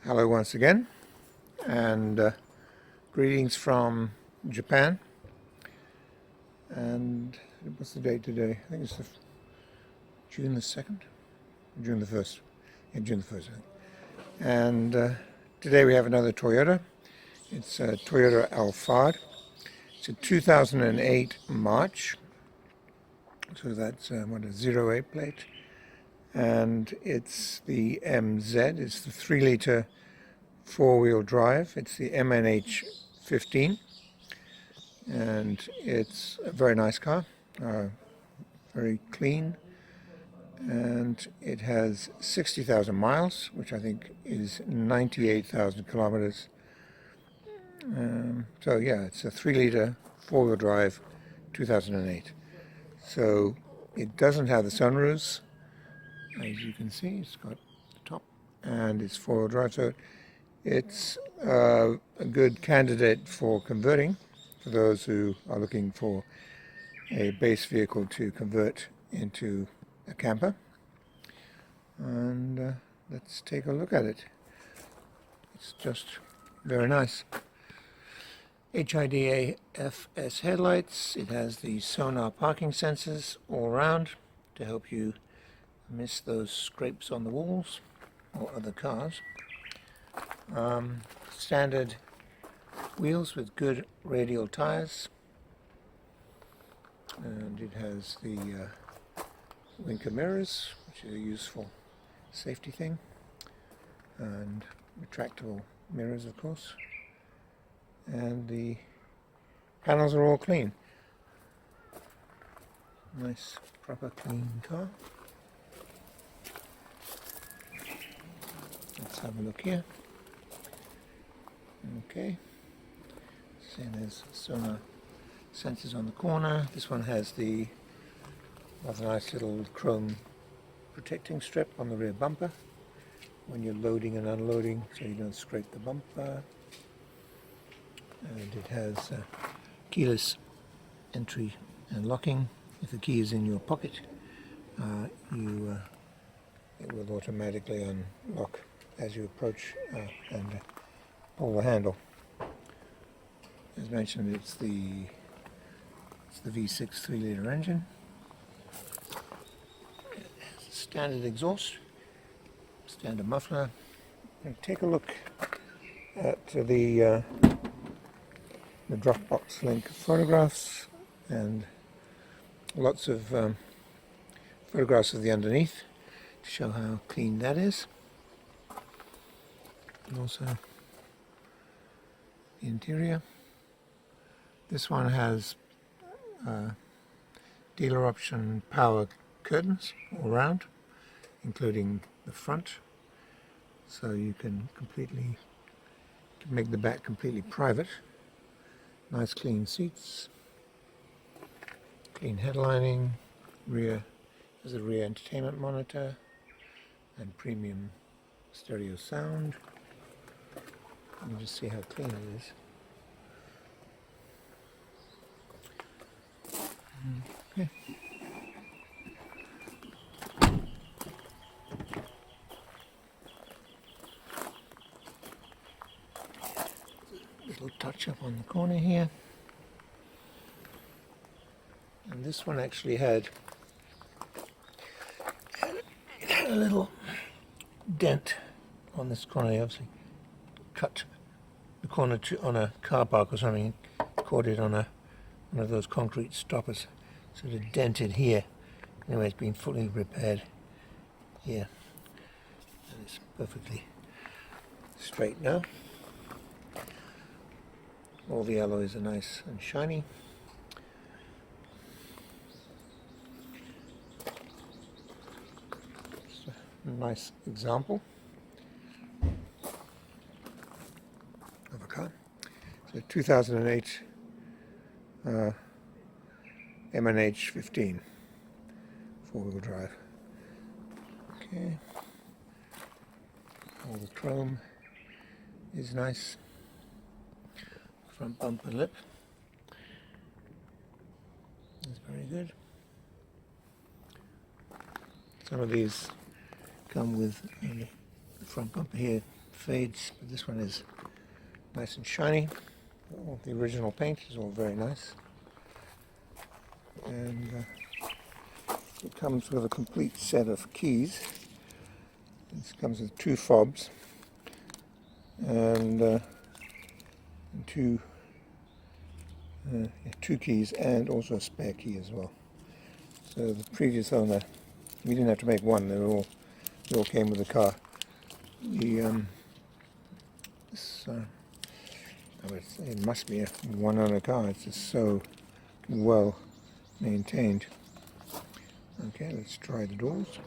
Hello once again, and greetings from Japan. And what's the date today? I think it's June the 2nd? June the 1st. Yeah, June the 1st, I think. And today we have another Toyota. It's a Toyota Alphard. It's a 2008 March. So that's a 08 plate. And it's the MZ. It's the 3-liter four-wheel drive. It's the MNH15. And it's a very nice car. Very clean. And it has 60,000 miles, which I think is 98,000 kilometers. So yeah, it's a 3-liter four-wheel drive 2008. So it doesn't have the sunroofs. As you can see, it's got the top and it's four-wheel drive. So it's a good candidate for converting for those who are looking for a base vehicle to convert into a camper. And let's take a look at it. It's just very nice. HID AFS headlights. It has the Sonar parking sensors all around to help you miss those scrapes on the walls or other cars. Standard wheels with good radial tires, and it has the winker mirrors, which is a useful safety thing, and retractable mirrors, of course, and the panels are all clean. Nice proper clean car. Let's have a look here. Okay, so there's Sonar sensors on the corner. This one has the rather nice little chrome protecting strip on the rear bumper when you're loading and unloading, so you don't scrape the bumper. And it has keyless entry and locking. If the key is in your pocket, it will automatically unlock as you approach and pull the handle. As mentioned, it's the V6 3-liter engine. It has standard exhaust, standard muffler. Take a look at the Dropbox link photographs, and lots of photographs of the underneath to show how clean that is. And also the interior. This one has dealer option power curtains all around, including the front, so you can make the back completely private. Nice clean seats, clean headlining, rear has a rear entertainment monitor and premium stereo sound. You can just see how clean it is. Okay. Little touch up on the corner here. And this one actually had a little dent on this corner. They obviously cut the corner on a car park or something, caught it on one of those concrete stoppers, so it dented here. Anyway, it's been fully repaired here, and it's perfectly straight now. All the alloys are nice and shiny. Just a nice example of a car. It's a 2008 MNH15 four-wheel drive. Okay, all the chrome is nice. Front bumper lip is very good. Some of these come with the front bumper here fades, but this one is nice and shiny. All the original paint is all very nice. And it comes with a complete set of keys. This comes with 2 fobs and two keys, and also a spare key as well. So the previous owner, we didn't have to make one; they all came with the car. It must be a one-owner car. It's just so well maintained. Okay, let's try the doors.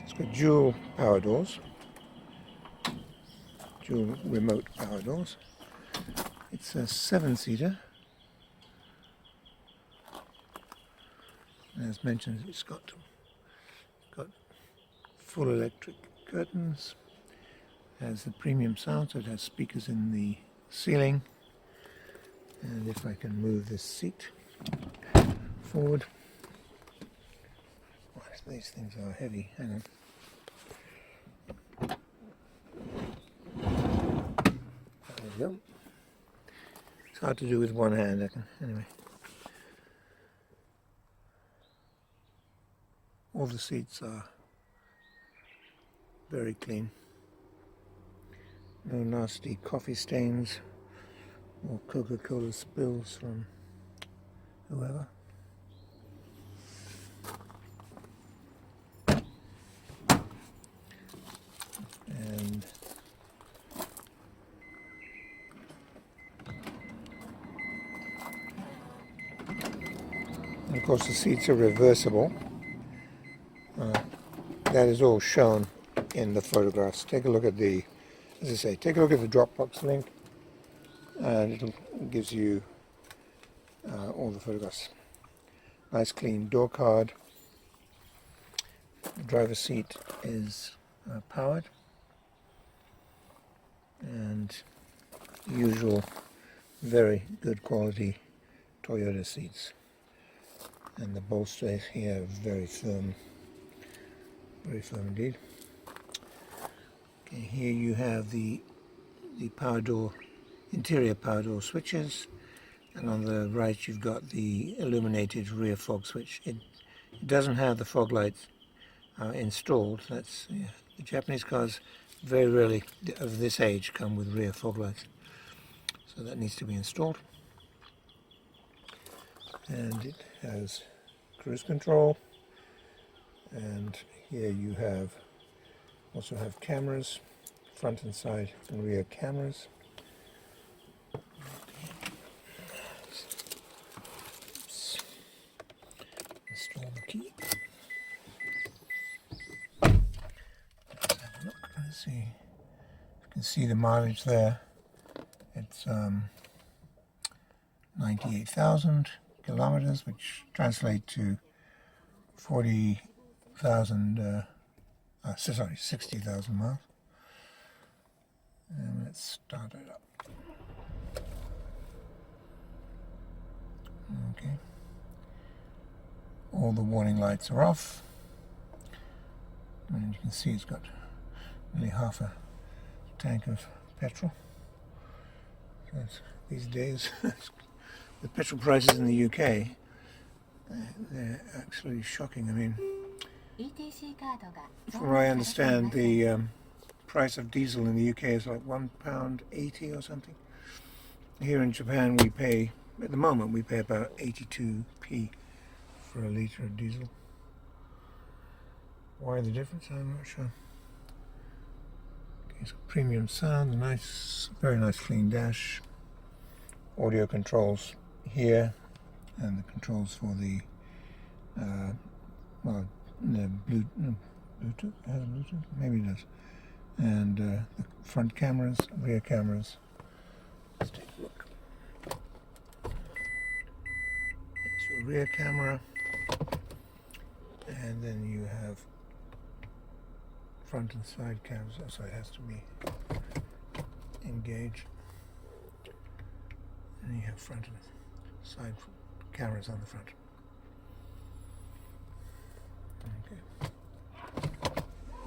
It's got dual power doors, dual remote power doors. It's a 7-seater. As mentioned, it's got full electric curtains. It has the premium sound, so it has speakers in the ceiling. And if I can move this seat forward. Wow, these things are heavy. Hang on. There we go. It's hard to do with one hand, anyway. All the seats are very clean. No nasty coffee stains or Coca-Cola spills from whoever. And of course the seats are reversible. That is all shown in the photographs. Take a look at the, as I say, take a look at the Dropbox link, and it gives you all the photographs. Nice clean door card. The driver's seat is powered, and usual very good quality Toyota seats. And the bolster here very firm indeed. Okay, here you have the power door, interior power door switches, and on the right you've got the illuminated rear fog switch. It doesn't have the fog lights installed. That's the Japanese cars very rarely of this age come with rear fog lights, so that needs to be installed. And it has cruise control, and here you also have cameras, front and side and rear cameras. Oops. Install the key. Let's have a look. Let's see. You can see the mileage there. It's 98,000 kilometers, which translate to 60,000 miles. And let's start it up. Okay. All the warning lights are off. And you can see it's got nearly half a tank of petrol. So these days, the petrol prices in the UK, they're actually shocking. I mean, from what I understand, the price of diesel in the UK is like £1.80 or something. Here in Japan, we pay, at the moment, we pay about 82p for a litre of diesel. Why the difference? I'm not sure. Okay, so premium sound, a nice, very nice clean dash. Audio controls here, and the controls for the the Bluetooth. Has a Bluetooth? Maybe it does. And the front cameras, rear cameras. Let's take a look. There's your rear camera, and then you have front and side cameras. So it has to be engaged. And you have front and side cameras on the front. Okay.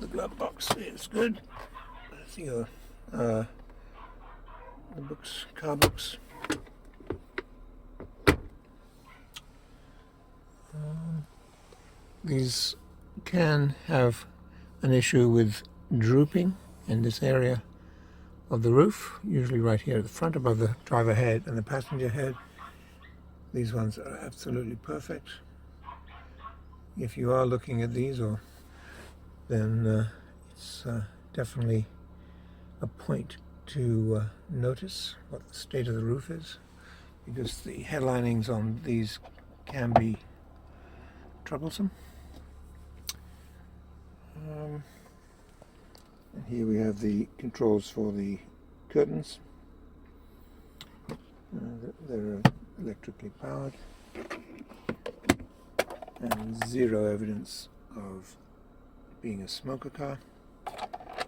The glove box is good. your the books, car books. These can have an issue with drooping in this area of the roof, usually right here at the front above the driver head and the passenger head. These ones are absolutely perfect. If you are looking at these, then it's definitely a point to notice what the state of the roof is, because the headlinings on these can be troublesome. And here we have the controls for the curtains. They're electrically powered, and zero evidence of being a smoker car.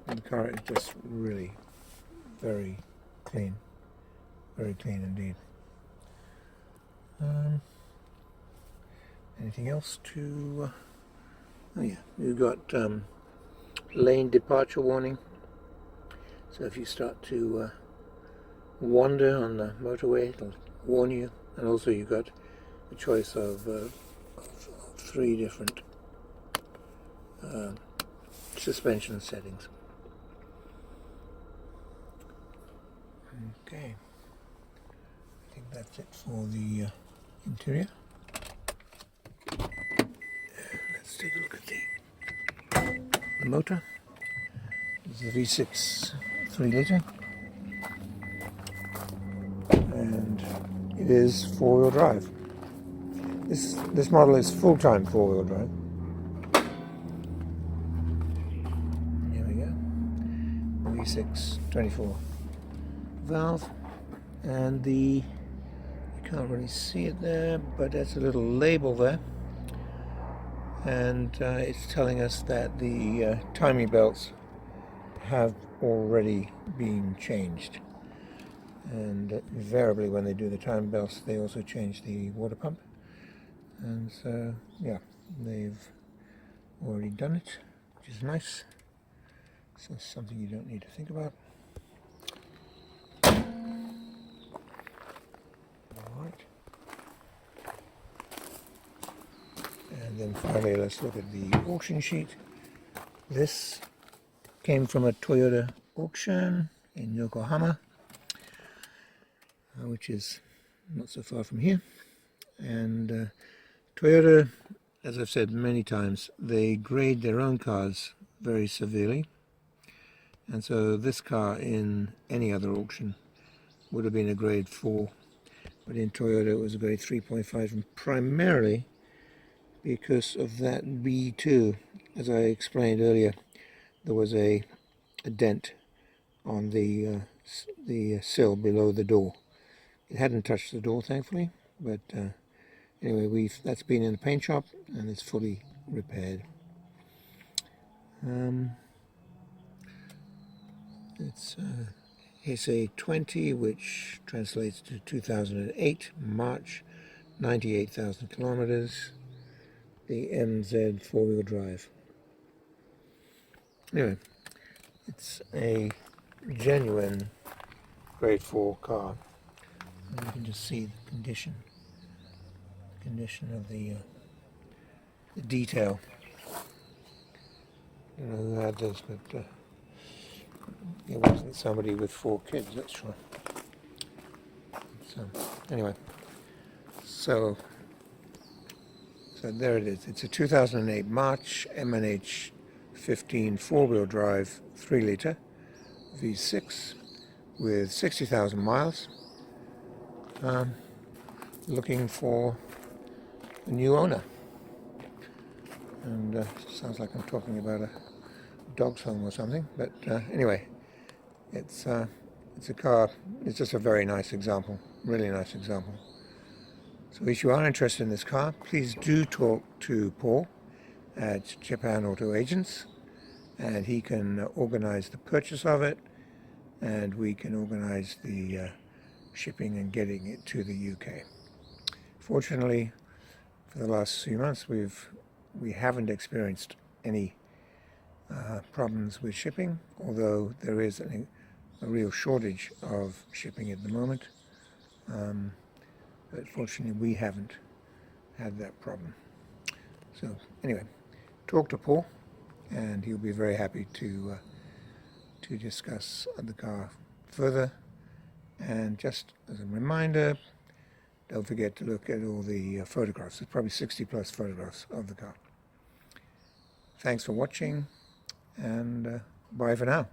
And the car is just really very clean indeed. Anything else to... oh yeah, we've got lane departure warning. So if you start to wander on the motorway, it'll warn you. And also you've got a choice of 3 different suspension settings. Okay, I think that's it for the interior. Let's take a look at the motor. This is a V6 3-litre, and it is 4-wheel drive. This model is full-time 4-wheel drive. Here we go. V6 24 valve, and you can't really see it there, but there's a little label there, and it's telling us that the timing belts have already been changed. And invariably when they do the timing belts, they also change the water pump, and so yeah, they've already done it, which is nice. So something you don't need to think about. Alright. And then finally, let's look at the auction sheet. This came from a Toyota auction in Yokohama, which is not so far from here. And Toyota, as I've said many times, they grade their own cars very severely. And so this car in any other auction would have been a grade 4. But in Toyota it was a grade 3.5, and primarily because of that B2. As I explained earlier, there was a dent on the sill below the door. It hadn't touched the door, thankfully, but anyway, that's been in the paint shop and it's fully repaired. It's Heisei 20, which translates to 2008 March, 98,000 kilometers. The MZ 4-wheel drive. Anyway, it's a genuine grade 4 car. And you can just see the condition of the detail. I don't know who had this, but it wasn't somebody with 4 kids, that's sure. So anyway, so there it is. It's a 2008 March M&H 15 4-wheel drive 3-litre V6 with 60,000 miles. Looking for a new owner. And sounds like I'm talking about a dog's home or something, but anyway, it's a car. It's just a very nice example, really nice example. So if you are interested in this car, please do talk to Paul at Japan-Auto-Agents, and he can organize the purchase of it, and we can organize the shipping and getting it to the UK. Fortunately, for the last few months, we haven't experienced any problems with shipping, although there is a real shortage of shipping at the moment. But fortunately we haven't had that problem. So anyway, talk to Paul and he'll be very happy to discuss the car further. And just as a reminder, don't forget to look at all the photographs. There's probably 60 plus photographs of the car. Thanks for watching, and bye for now.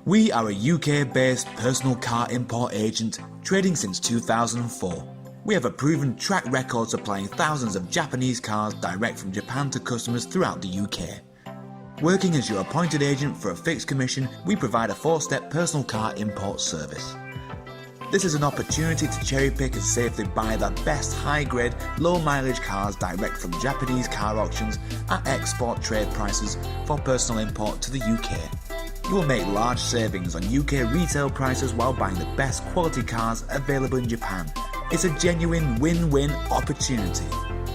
We are a UK-based personal car import agent trading since 2004. We have a proven track record supplying thousands of Japanese cars direct from Japan to customers throughout the UK. Working as your appointed agent for a fixed commission, we provide a 4-step personal car import service. This is an opportunity to cherry pick and safely buy the best high-grade, low-mileage cars direct from Japanese car auctions at export trade prices for personal import to the UK. You will make large savings on UK retail prices while buying the best quality cars available in Japan. It's a genuine win-win opportunity.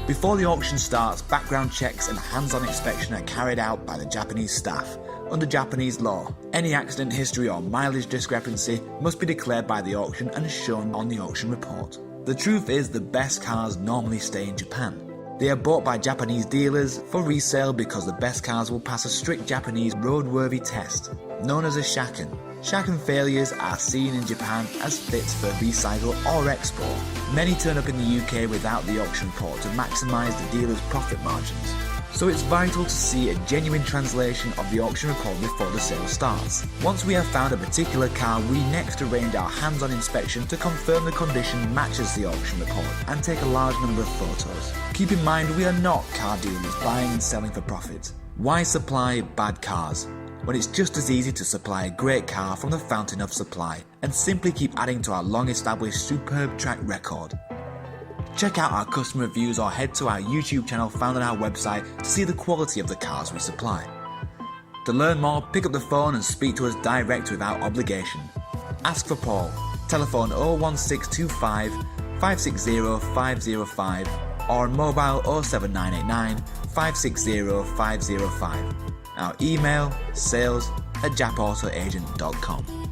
Before the auction starts, background checks and hands-on inspection are carried out by the Japanese staff. Under Japanese law, any accident history or mileage discrepancy must be declared by the auction and shown on the auction report. The truth is, the best cars normally stay in Japan. They are bought by Japanese dealers for resale because the best cars will pass a strict Japanese roadworthy test, known as a shaken. Shaken failures are seen in Japan as fits for recycle or export. Many turn up in the UK without the auction report to maximise the dealer's profit margins. So it's vital to see a genuine translation of the auction report before the sale starts. Once we have found a particular car, we next arrange our hands-on inspection to confirm the condition matches the auction report and take a large number of photos. Keep in mind, we are not car dealers buying and selling for profit. Why supply bad cars when it's just as easy to supply a great car from the fountain of supply and simply keep adding to our long-established superb track record? Check out our customer reviews or head to our YouTube channel found on our website to see the quality of the cars we supply. To learn more, pick up the phone and speak to us direct without obligation. Ask for Paul. Telephone 01625 560 505 or mobile 07989 560 505. Our email sales@Jap-Auto-Agent.com.